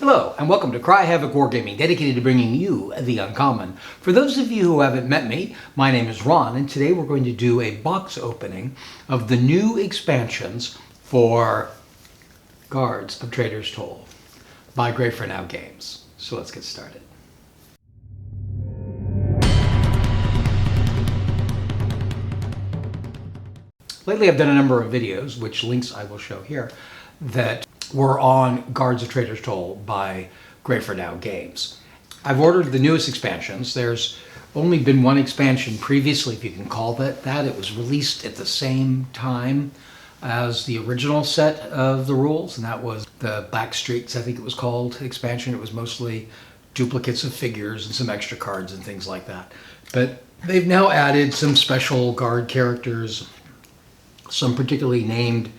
Hello, and welcome to Cry Havoc Wargaming, dedicated to bringing you the uncommon. For those of you who haven't met me, my name is Ron, and today we're going to do a box opening of the new expansions for Guards of Traitor Toll by Traitor Toll Games. So let's get started. Lately I've done a number of videos, which links I will show here, that were on Guards of Traitor Toll by Traitor Toll Games. I've ordered the newest expansions. There's only been one expansion previously, if you can call it that. It was released at the same time as the original set of the rules, and that was the Black Streets, I think it was called, expansion. It was mostly duplicates of figures and some extra cards and things like that. But they've now added some special guard characters, some particularly named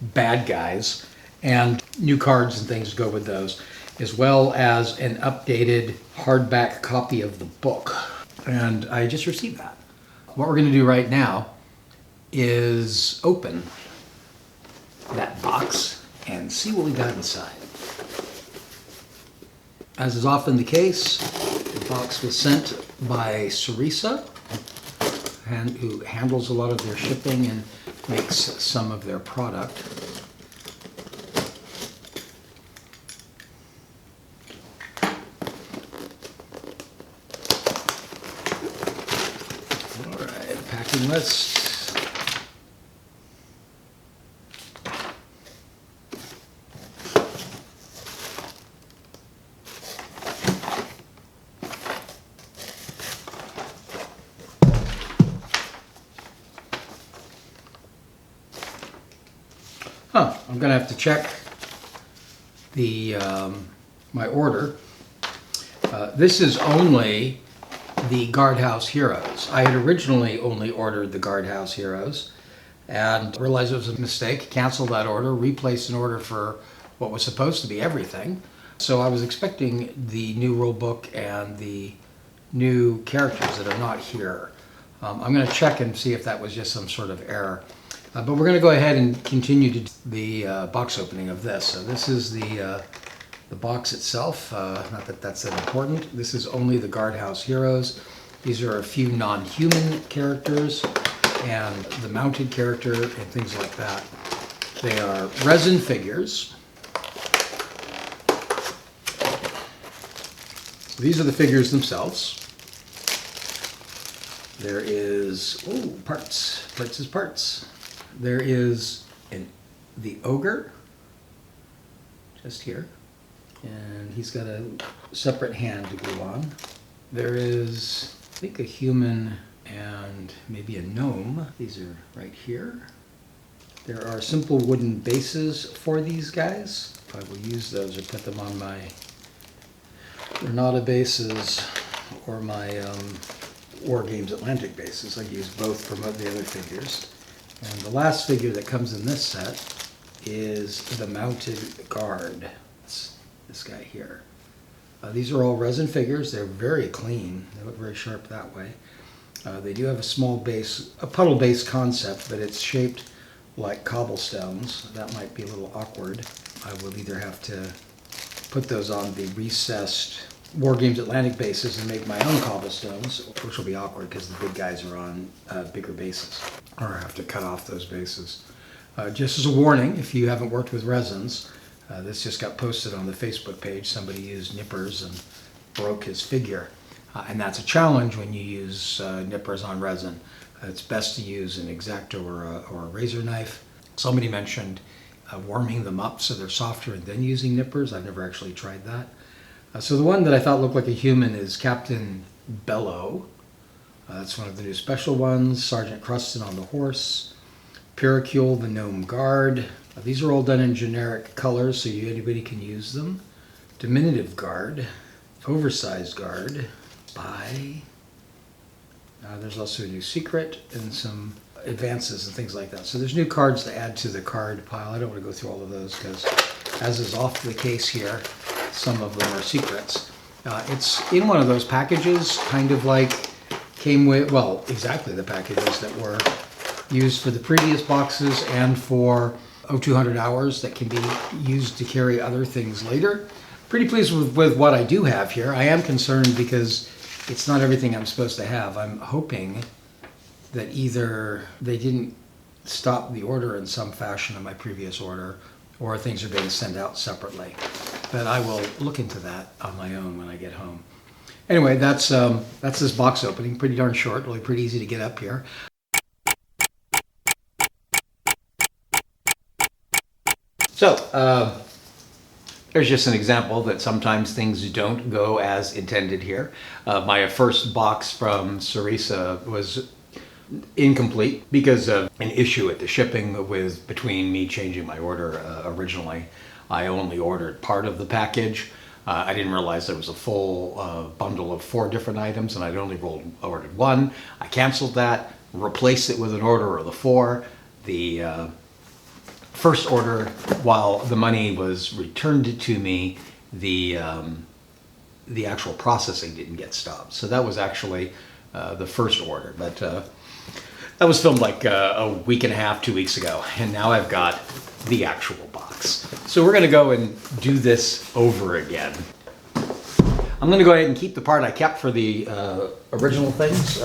bad guys, and new cards and things to go with those, as well as an updated hardback copy of the book. And I just received that. What we're going to do right now is open that box and see what we got inside. As is often the case, the box was sent by Sarisa, who handles a lot of their shipping and makes some of their product. Alright, packing list. I'm gonna have to check the my order. This is only the Guardhouse Heroes. I had originally only ordered the Guardhouse Heroes and realized it was a mistake, canceled that order, replaced an order for what was supposed to be everything. So I was expecting the new rule book and the new characters that are not here. I'm gonna check and see if that was just some sort of error. But we're going to go ahead and continue to do the box opening of this. So this is the box itself. Not that that's that important. This is only the Guardhouse Heroes. These are a few non-human characters and the mounted character and things like that. They are resin figures. These are the figures themselves. There is, parts. Parts is parts. There is the ogre, just here, and he's got a separate hand to glue on. There is, I think, a human and maybe a gnome. These are right here. There are simple wooden bases for these guys. I will use those or put them on my Renata bases or my War Games Atlantic bases. I use both for the other figures. And the last figure that comes in this set is the mounted guard. It's this guy here. These are all resin figures. They're very clean. They look very sharp that way. They do have a small base, a puddle base concept, but it's shaped like cobblestones. That might be a little awkward. I will either have to put those on the recessed War Games Atlantic bases and make my own cobblestones, which will be awkward because the big guys are on bigger bases, or have to cut off those bases. Just as a warning, if you haven't worked with resins, this just got posted on the Facebook page. Somebody used nippers and broke his figure, and that's a challenge when you use nippers on resin. It's best to use an X-Acto or a razor knife. Somebody mentioned warming them up so they're softer and then using nippers. I've never actually tried that. So the one that I thought looked like a human is Captain Bellow. That's one of the new special ones. Sergeant Cruston on the horse. Pyrrhicule, the gnome guard. These are all done in generic colors, so anybody can use them. Diminutive guard. Oversized guard. Spy. There's also a new secret and some advances and things like that. So there's new cards to add to the card pile. I don't want to go through all of those because, as is often the case here, some of them are secrets. It's in one of those packages, kind of like came with, well, exactly the packages that were used for the previous boxes and for 0200 hours that can be used to carry other things later. pretty pleased with what I do have here. I am concerned because it's not everything I'm supposed to have. I'm hoping that either they didn't stop the order in some fashion in my previous order, or things are being sent out separately. But I will look into that on my own when I get home. Anyway, that's this box opening. Pretty darn short, really pretty easy to get up here. So, there's just an example that sometimes things don't go as intended here. My first box from Sarisa was incomplete because of an issue at the shipping between me changing my order originally. I only ordered part of the package. I didn't realize there was a full bundle of 4 different items, and I'd only ordered 1. I canceled that, replaced it with an order of the 4. The first order, while the money was returned to me, the actual processing didn't get stopped. So that was actually the first order. But that was filmed like a week and a half, 2 weeks ago. And now I've got the actual box. So we're going to go and do this over again. I'm going to go ahead and keep the part I kept for the original things.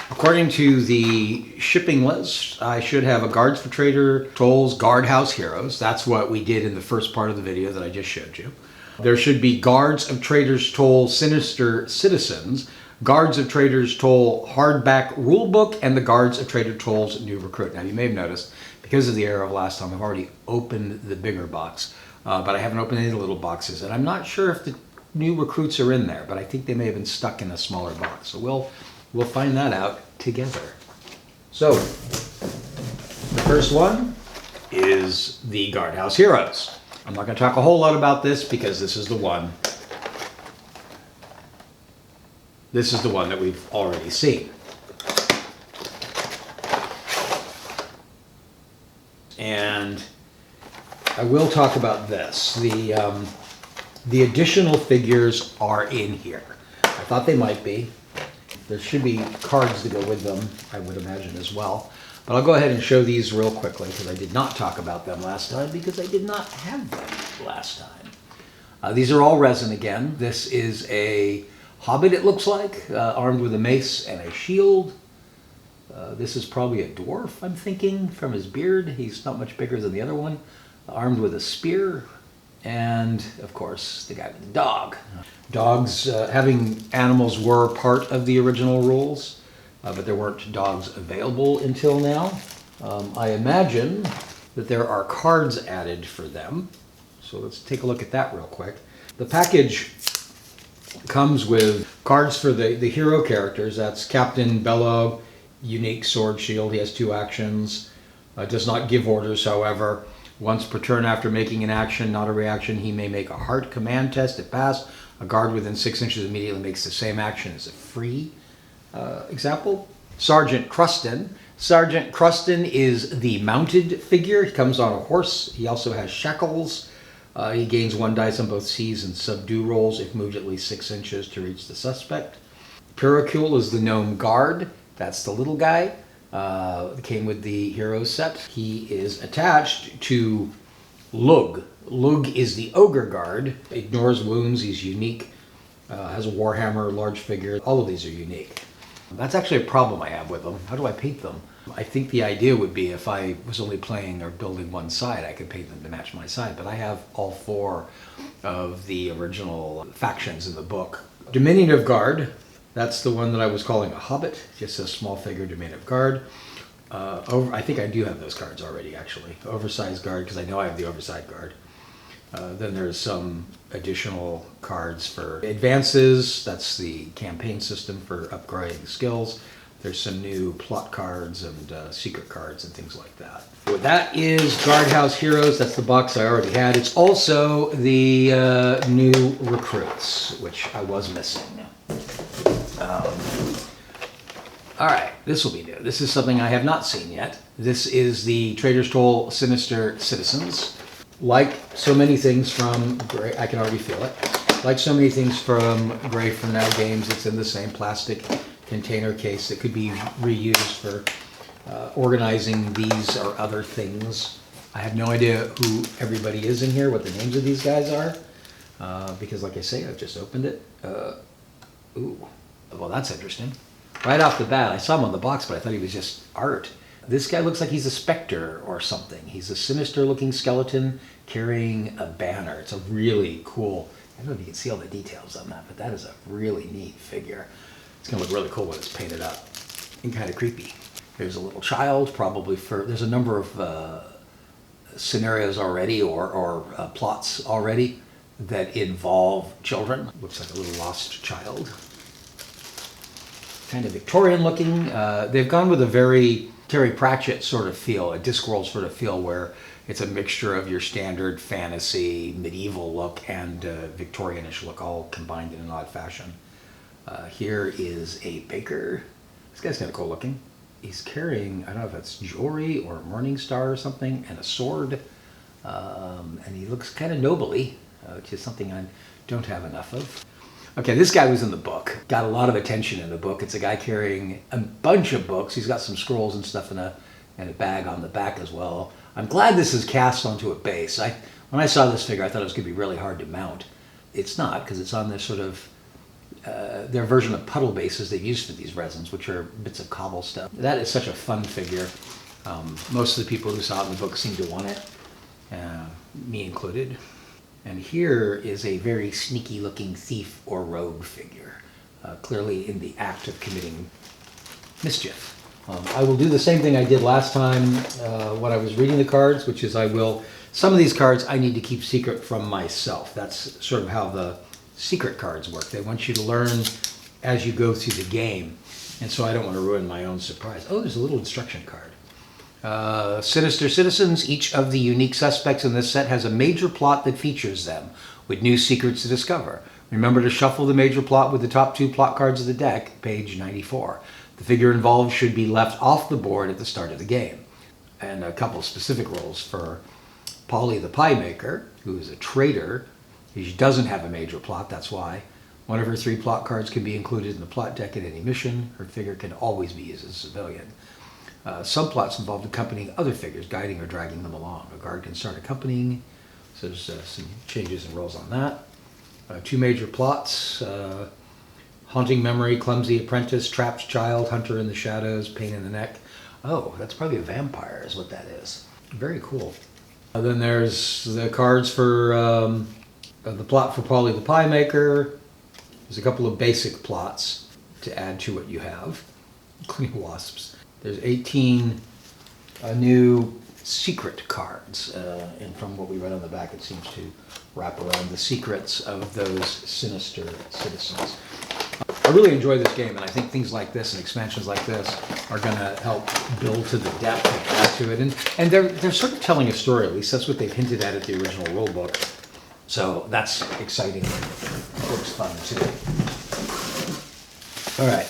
According to the shipping list, I should have a Guards for Traitor Toll's Guardhouse Heroes. That's what we did in the first part of the video that I just showed you. There should be Guards of Traitor Toll Sinister Citizens, Guards of Traitor Toll Hardback Rulebook, and the Guards of Traitor Toll's New Recruit. Now you may have noticed, because of the error of last time, I've already opened the bigger box, but I haven't opened any of the little boxes. And I'm not sure if the new recruits are in there, but I think they may have been stuck in a smaller box. So we'll find that out together. So, the first one is the Guardhouse Heroes. I'm not going to talk a whole lot about this because this is the one. This is the one that we've already seen. And I will talk about this. The additional figures are in here. I thought they might be. There should be cards to go with them, I would imagine, as well. But I'll go ahead and show these real quickly because I did not talk about them last time because I did not have them last time. These are all resin again. This is a hobbit, it looks like, armed with a mace and a shield. This is probably a dwarf, I'm thinking, from his beard. He's not much bigger than the other one. Armed with a spear. And, of course, the guy with the dog. Dogs, having animals were part of the original rules, but there weren't dogs available until now. I imagine that there are cards added for them. So let's take a look at that real quick. The package comes with cards for the hero characters. That's Captain Bello, unique sword shield. He has 2 actions. Does not give orders, however. Once per turn after making an action, not a reaction, he may make a heart command test. If passed, a guard within 6 inches immediately makes the same action as a free example. Sergeant Cruston. Sergeant Cruston is the mounted figure. He comes on a horse. He also has shackles. He gains 1 dice on both seize and subdue rolls if moved at least 6 inches to reach the suspect. Pyrocule is the gnome guard. That's the little guy. Came with the hero set. He is attached to Lug. Lug is the ogre guard. Ignores wounds. He's unique. Has a warhammer, large figure. All of these are unique. That's actually a problem I have with them. How do I paint them? I think the idea would be if I was only playing or building one side, I could paint them to match my side. But I have all 4 of the original factions in the book. Diminutive guard. That's the one that I was calling a hobbit, just a small figure diminutive guard. I think I do have those cards already, actually. Oversized guard, because I know I have the oversized guard. Then there's some additional cards for advances. That's the campaign system for upgrading skills. There's some new plot cards and secret cards and things like that. So that is Guardhouse Heroes. That's the box I already had. It's also the new recruits, which I was missing. All right, this will be new. This is something I have not seen yet. This is the Traitor Toll Sinister Citizens. Like so many things from Grey, I can already feel it. Like so many things from Grey For Now Games, it's in the same plastic container case that could be reused for organizing these or other things. I have no idea who everybody is in here, what the names of these guys are, because like I say, I've just opened it. Ooh, well that's interesting. Right off the bat, I saw him on the box, but I thought he was just art. This guy looks like he's a specter or something. He's a sinister looking skeleton carrying a banner. It's a really cool, I don't know if you can see all the details on that, but that is a really neat figure. It's gonna look really cool when it's painted up and kind of creepy. There's a little child, probably there's a number of scenarios already or plots already that involve children. Looks like a little lost child. Kind of Victorian looking. They've gone with a very Terry Pratchett sort of feel, a Discworld sort of feel, where it's a mixture of your standard fantasy, medieval look and Victorianish look all combined in an odd fashion. Here is a baker. This guy's kind of cool looking. He's carrying, I don't know if it's jewelry or a morning star or something, and a sword. And he looks kind of nobly, which is something I don't have enough of. Okay, this guy was in the book. Got a lot of attention in the book. It's a guy carrying a bunch of books. He's got some scrolls and stuff in a bag on the back as well. I'm glad this is cast onto a base. When I saw this figure, I thought it was going to be really hard to mount. It's not, because it's on this sort of, their version of puddle bases they've used for these resins, which are bits of cobble stuff. That is such a fun figure. Most of the people who saw it in the book seem to want it, me included. And here is a very sneaky looking thief or rogue figure, clearly in the act of committing mischief. I will do the same thing I did last time when I was reading the cards, which is some of these cards I need to keep secret from myself. That's sort of how the secret cards work. They want you to learn as you go through the game, and so I don't want to ruin my own surprise. Oh, there's a little instruction card. Sinister citizens, each of the unique suspects in this set has a major plot that features them, with new secrets to discover. Remember to shuffle the major plot with the top 2 plot cards of the deck, page 94. The figure involved should be left off the board at the start of the game. And a couple of specific rules for Polly the Pie Maker, who is a traitor. She doesn't have a major plot, that's why. One of her 3 plot cards can be included in the plot deck at any mission. Her figure can always be used as a civilian. Some plots involved accompanying other figures, guiding or dragging them along. A guard can start accompanying, so there's some changes in roles on that. 2 major plots, Haunting Memory, Clumsy Apprentice, Trapped Child, Hunter in the Shadows, Pain in the Neck. Oh, that's probably a vampire is what that is. Very cool. Then there's the cards for the plot for Polly the Pie Maker. There's a couple of basic plots to add to what you have, including wasps. There's 18 new secret cards, and from what we read on the back, it seems to wrap around the secrets of those sinister citizens. I really enjoy this game, and I think things like this and expansions like this are going to help build to the depth and add to it. And they're sort of telling a story, at least that's what they've hinted at the original rulebook. So that's exciting and looks fun too. All right.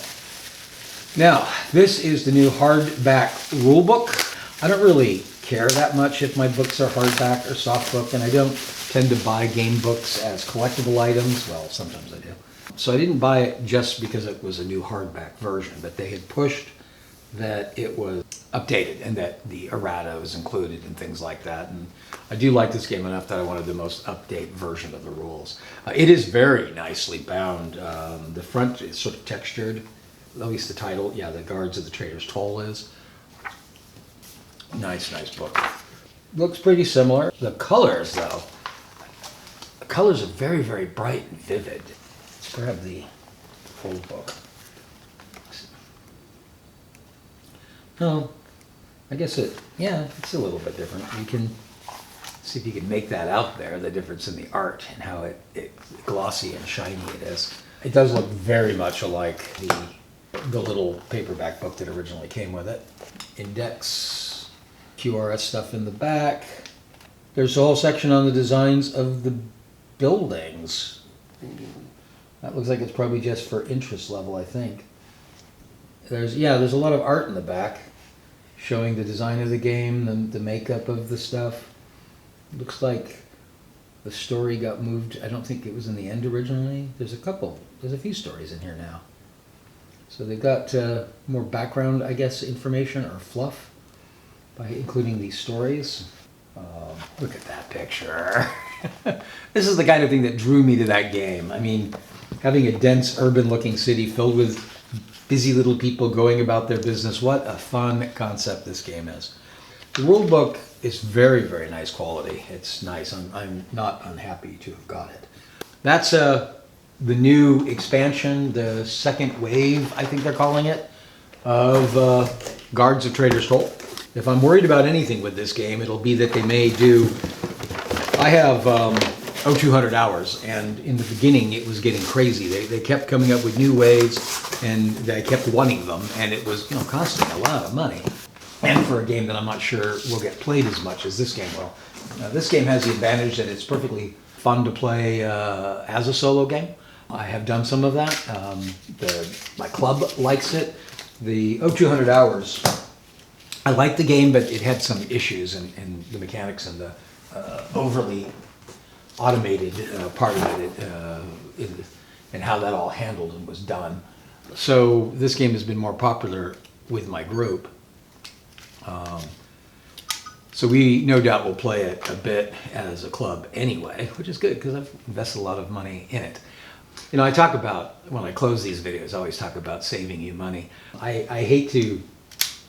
Now, this is the new hardback rulebook. I don't really care that much if my books are hardback or softbook, and I don't tend to buy game books as collectible items. Well, sometimes I do. So I didn't buy it just because it was a new hardback version, but they had pushed that it was updated and that the errata was included and things like that. And I do like this game enough that I wanted the most update version of the rules. It is very nicely bound. The front is sort of textured. At least the title, yeah, the Guards of the Traitor Toll is. Nice book. Looks pretty similar. The colors, though, the colors are very, very bright and vivid. Let's grab the full book. Oh, I guess it's a little bit different. You can see if you can make that out there, the difference in the art and how it glossy and shiny it is. It does look very much alike the little paperback book that originally came with it. Index, QRS stuff in the back. There's a whole section on the designs of the buildings. That looks like it's probably just for interest level, I think. There's a lot of art in the back showing the design of the game, the makeup of the stuff. Looks like the story got moved. I don't think it was in the end originally. There's a few stories in here now. So they've got more background, I guess, information or fluff by including these stories. Look at that picture. This is the kind of thing that drew me to that game. I mean, having a dense urban-looking city filled with busy little people going about their business. What a fun concept this game is. The rule book is very, very nice quality. It's nice. I'm not unhappy to have got it. That's the new expansion, the second wave, I think they're calling it, of Guards of Traitor Toll. If I'm worried about anything with this game, it'll be that they may do... I have 200 hours, and in the beginning it was getting crazy. They kept coming up with new ways, and I kept wanting them, and it was, costing a lot of money. And for a game that I'm not sure will get played as much as this game will. This game has the advantage that it's perfectly fun to play as a solo game. I have done some of that. My club likes it. The 200 hours, I liked the game, but it had some issues in the mechanics and the overly automated part of it and how that all handled and was done. So this game has been more popular with my group. So we no doubt will play it a bit as a club anyway, which is good because I've invested a lot of money in it. I talk about, when I close these videos, I always talk about saving you money. I hate to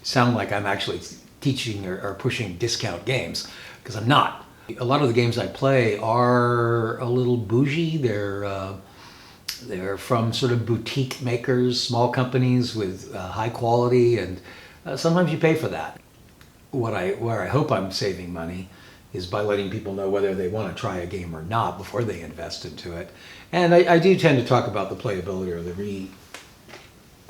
sound like I'm actually teaching or pushing discount games, because I'm not. A lot of the games I play are a little bougie. They're from sort of boutique makers, small companies with high quality, and sometimes you pay for that. Where I hope I'm saving money is by letting people know whether they want to try a game or not before they invest into it. And I do tend to talk about the playability or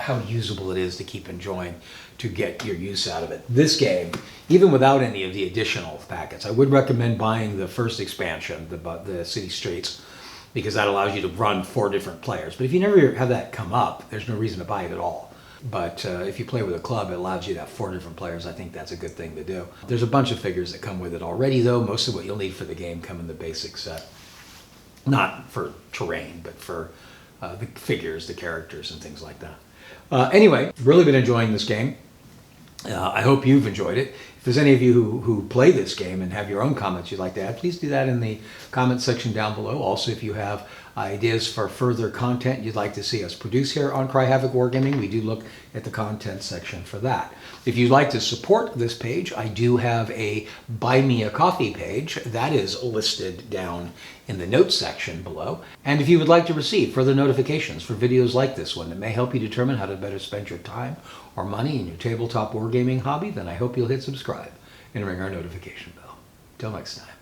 how usable it is to keep enjoying, to get your use out of it. This game, even without any of the additional packets, I would recommend buying the first expansion, the City Streets, because that allows you to run 4 different players. But if you never have that come up, there's no reason to buy it at all. But if you play with a club, it allows you to have 4 different players. I think that's a good thing to do. There's a bunch of figures that come with it already, though. Most of what you'll need for the game come in the basic set. Not for terrain, but for the figures, the characters, and things like that. Anyway, really been enjoying this game. I hope you've enjoyed it. If there's any of you who play this game and have your own comments you'd like to add, please do that in the comment section down below. Also, if you have ideas for further content you'd like to see us produce here on Cry Havoc Wargaming, we do look at the content section for that. If you'd like to support this page, I do have a Buy Me a Coffee page. That is listed down in the notes section below. And if you would like to receive further notifications for videos like this one that may help you determine how to better spend your time or money in your tabletop wargaming hobby, then I hope you'll hit subscribe and ring our notification bell. Till next time.